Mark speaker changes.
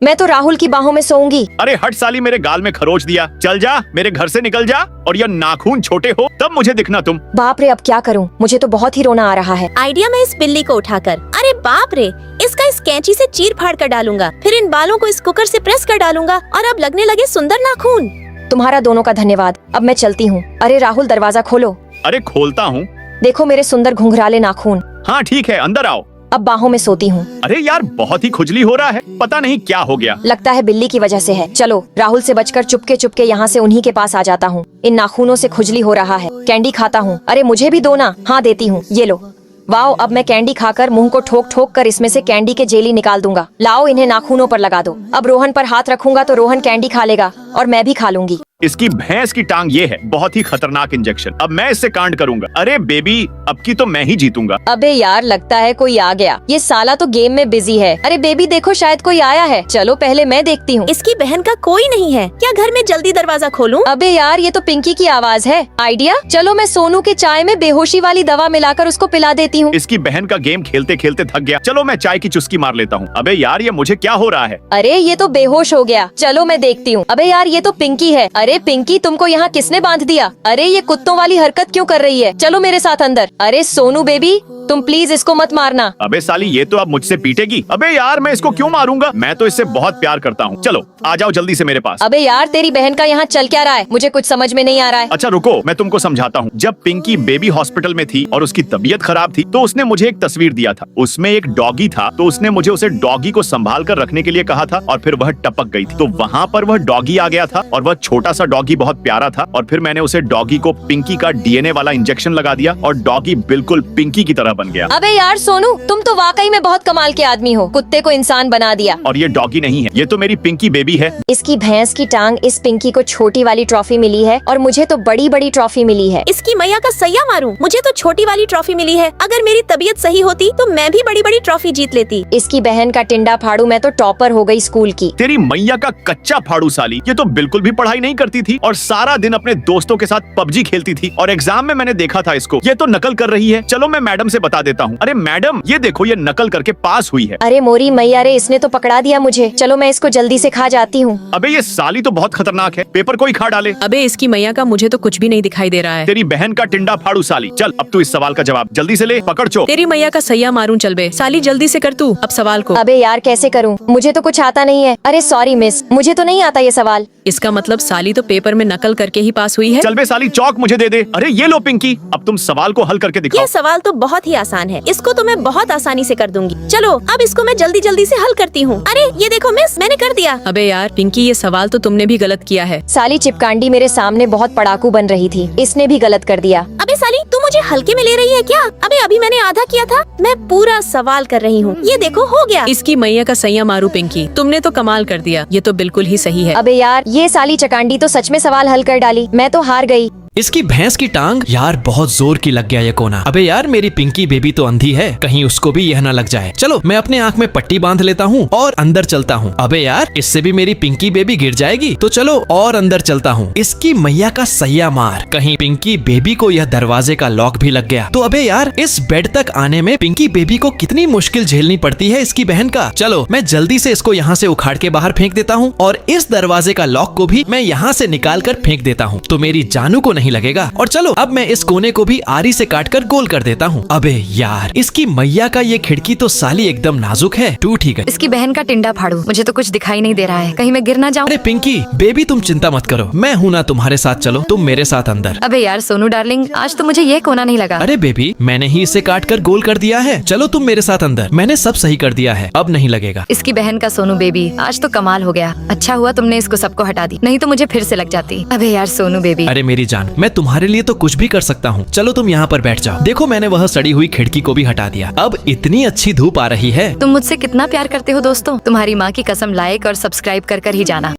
Speaker 1: मैं तो राहुल की बाहों में सोऊंगी।
Speaker 2: अरे हट साली, मेरे गाल में खरोच दिया। चल जा, मेरे घर से निकल जा। और ये नाखून छोटे हो तब मुझे दिखना तुम।
Speaker 1: बाप रे, अब क्या करूं? मुझे तो बहुत ही रोना आ रहा है।
Speaker 3: आइडिया में इस बिल्ली को उठाकर, अरे बाप रे, इसका इस कैंची से चीर फाड़ कर डालूंगा, फिर इन बालों को इस कुकर से प्रेस कर डालूंगा और अब लगने लगे सुंदर नाखून।
Speaker 1: तुम्हारा दोनों का धन्यवाद। अब मैं चलती हूँ। अरे राहुल, दरवाजा खोलो।
Speaker 2: अरे खोलता हूँ।
Speaker 1: देखो मेरे सुंदर घुंघराले नाखून।
Speaker 2: हाँ ठीक है, अंदर आओ।
Speaker 1: अब बाहों में सोती हूँ।
Speaker 2: अरे यार, बहुत ही खुजली हो रहा है, पता नहीं क्या हो गया।
Speaker 1: लगता है बिल्ली की वजह से है। चलो राहुल से बचकर चुपके चुपके यहाँ से उन्हीं के पास आ जाता हूँ। इन नाखूनों से खुजली हो रहा है। कैंडी खाता हूँ। अरे मुझे भी दो ना। हाँ देती हूँ, ये लो। वाओ, अब मैं कैंडी खाकर मुंह को ठोक ठोक कर इसमें से कैंडी के जेली निकाल दूंगा। लाओ, इन्हें नाखूनों पर लगा दो। अब रोहन पर हाथ रखूंगा तो रोहन कैंडी खा लेगा और मैं भी खा लूंगी।
Speaker 2: इसकी भैंस की टांग ये है, बहुत ही खतरनाक इंजेक्शन। अब मैं इससे कांड करूंगा। अरे बेबी, अब की तो मैं ही जीतूंगा।
Speaker 1: अबे यार, लगता है कोई आ गया। ये साला तो गेम में बिजी है। अरे बेबी देखो, शायद कोई आया है। चलो पहले मैं देखती हूँ।
Speaker 3: इसकी बहन का कोई नहीं है क्या? घर में जल्दी दरवाजा खोलूं?
Speaker 1: अबे यार, ये तो पिंकी की आवाज है। आइडिया, चलो मैं सोनू के चाय में बेहोशी वाली दवा मिलाकर उसको पिला देती हूँ।
Speaker 2: इसकी बहन का गेम खेलते खेलते थक गया। चलो मैं चाय की चुस्की मार लेता हूँ। अबे यार, ये मुझे क्या हो रहा है?
Speaker 1: अरे ये तो बेहोश हो गया। चलो मैं देखती हूँ। अबे यार, ये तो पिंकी है। अरे पिंकी, तुमको यहाँ किसने बांध दिया? अरे ये कुत्तों वाली हरकत क्यों कर रही है? चलो मेरे साथ अंदर। अरे सोनू बेबी, तुम प्लीज इसको मत मारना।
Speaker 2: अबे साली, ये तो अब मुझसे पीटेगी। अबे यार, मैं इसको क्यों मारूंगा? मैं तो इससे बहुत प्यार करता हूँ। चलो आ जाओ जल्दी से मेरे पास।
Speaker 1: अबे यार, तेरी बहन का यहाँ चल क्या रहा है? मुझे कुछ समझ में नहीं आ रहा है।
Speaker 2: अच्छा रुको, मैं तुमको समझाता हूँ। जब पिंकी बेबी हॉस्पिटल में थी और उसकी तबीयत खराब थी, तो उसने मुझे एक तस्वीर दिया था। उसमें एक डॉगी था, तो उसने मुझे उसे डॉगी को संभाल कर रखने के लिए कहा था और फिर वह टपक गई थी। तो वहाँ पर वह डॉगी आ गया था और वह छोटा सा डॉगी बहुत प्यारा था। और फिर मैंने उसे डॉगी को पिंकी का डीएनए वाला इंजेक्शन लगा दिया और डॉगी बिल्कुल पिंकी की तरह बन गया।
Speaker 1: अबे यार सोनू, तुम तो वाकई में बहुत कमाल के आदमी हो। कुत्ते को इंसान बना दिया।
Speaker 2: और ये डॉगी नहीं है, ये तो मेरी पिंकी बेबी है।
Speaker 1: इसकी भैंस की टांग। इस पिंकी को छोटी वाली ट्रॉफी मिली है और मुझे तो बड़ी बड़ी ट्रॉफी मिली है।
Speaker 3: इसकी मैया का सैया मारूं, मुझे तो छोटी वाली ट्रॉफी मिली है। अगर मेरी तबीयत सही होती तो मैं भी बड़ी बड़ी ट्रॉफी जीत लेती।
Speaker 1: इसकी बहन का टिंडा फाड़ू, मैं तो टॉपर हो गई स्कूल की।
Speaker 2: तेरी मैया का कच्चा फाड़ू साली, ये तो बिल्कुल भी पढ़ाई नहीं करती थी और सारा दिन अपने दोस्तों के साथ पबजी खेलती थी। और एग्जाम में मैंने देखा था इसको, ये तो नकल कर रही है। चलो मैं मैडम से बता देता हूँ। अरे मैडम, ये देखो, ये नकल करके पास हुई है।
Speaker 1: अरे मोरी मैया रे, इसने तो पकड़ा दिया मुझे। चलो मैं इसको जल्दी से खा जाती हूँ।
Speaker 2: अबे ये साली तो बहुत खतरनाक है, पेपर कोई खा डाले।
Speaker 4: अबे इसकी मैया का मुझे तो कुछ भी नहीं दिखाई दे रहा है।
Speaker 2: तेरी बहन का टिंडा फाड़ू साली। चल अब तू इस सवाल का जवाब जल्दी से ले, पकड़ चो।
Speaker 4: तेरी मैया का सैया मारूं, चल बे साली, जल्दी से कर तू अब सवाल को।
Speaker 1: अबे यार, कैसे करूँ? मुझे तो कुछ आता नहीं है। अरे सॉरी मिस, मुझे तो नहीं आता ये सवाल।
Speaker 4: इसका मतलब साली तो पेपर में नकल करके ही पास हुई है।
Speaker 2: चल बे साली, चौक मुझे दे दे। अरे ये लो पिंकी, अब तुम सवाल को हल करके दिखाओ।
Speaker 3: ये सवाल तो बहुत ही आसान है, इसको तो मैं बहुत आसानी से कर दूंगी। चलो अब इसको मैं जल्दी जल्दी से हल करती हूँ। अरे ये देखो मिस, मैंने कर दिया।
Speaker 4: अबे यार पिंकी, ये सवाल तो तुमने भी गलत किया है।
Speaker 1: साली चिपकांडी मेरे सामने बहुत पड़ाकू बन रही थी, इसने भी गलत कर दिया।
Speaker 3: अबे साली, तू मुझे हल्के में ले रही है क्या? अबे अभी मैंने आधा किया था, मैं पूरा सवाल कर रही हूँ। ये देखो हो गया।
Speaker 4: इसकी मैया का सैया मारू पिंकी, तुमने तो कमाल कर दिया। ये तो बिल्कुल ही सही है।
Speaker 1: अबे यार, ये साली चकांडी तो सच में सवाल हल कर डाली। मैं तो हार गई।
Speaker 5: इसकी भैंस की टांग। यार बहुत जोर की लग गया ये कोना। अबे यार, मेरी पिंकी बेबी तो अंधी है, कहीं उसको भी यह ना लग जाए। चलो मैं अपने आंख में पट्टी बांध लेता हूँ और अंदर चलता हूँ। अबे यार, इससे भी मेरी पिंकी बेबी गिर जाएगी, तो चलो और अंदर चलता हूँ। इसकी मैया का सैया मार, कहीं पिंकी बेबी को यह दरवाजे का लॉक भी लग गया। तो अबे यार, इस बेड तक आने में पिंकी बेबी को कितनी मुश्किल झेलनी पड़ती है इसकी बहन का। चलो मैं जल्दी से इसको यहाँ से उखाड़ के बाहर फेंक देता हूँ और इस दरवाजे का लॉक को भी मैं यहाँ से निकाल कर फेंक देता हूँ, तो मेरी जानू को नहीं लगेगा। और चलो अब मैं इस कोने को भी आरी से काटकर गोल कर देता हूँ। अबे यार, इसकी मैया का ये खिड़की तो साली एकदम नाजुक है, टूट ही गई।
Speaker 6: इसकी बहन का टिंडा फाड़ू, मुझे तो कुछ दिखाई नहीं दे रहा है, कहीं मैं गिर ना जाऊं।
Speaker 5: अरे पिंकी बेबी, तुम चिंता मत करो, मैं हूं ना तुम्हारे साथ। चलो तुम मेरे साथ अंदर।
Speaker 6: अबे यार सोनू डार्लिंग, आज तो मुझे ये कोना नहीं लगा।
Speaker 5: अरे बेबी, मैंने ही इसे काट कर गोल कर दिया है। चलो तुम मेरे साथ अंदर, मैंने सब सही कर दिया है, अब नहीं लगेगा।
Speaker 6: इसकी बहन का सोनू बेबी, आज तो कमाल हो गया। अच्छा हुआ तुमने इसको सबको हटा दी, नहीं तो मुझे फिर से लग जाती। अबे यार सोनू बेबी।
Speaker 5: अरे मेरी जान, मैं तुम्हारे लिए तो कुछ भी कर सकता हूँ। चलो तुम यहाँ पर बैठ जाओ। देखो मैंने वह सड़ी हुई खिड़की को भी हटा दिया। अब इतनी अच्छी धूप आ रही है।
Speaker 6: तुम मुझसे कितना प्यार करते हो दोस्तों। तुम्हारी माँ की कसम, लाइक और सब्सक्राइब कर ही जाना।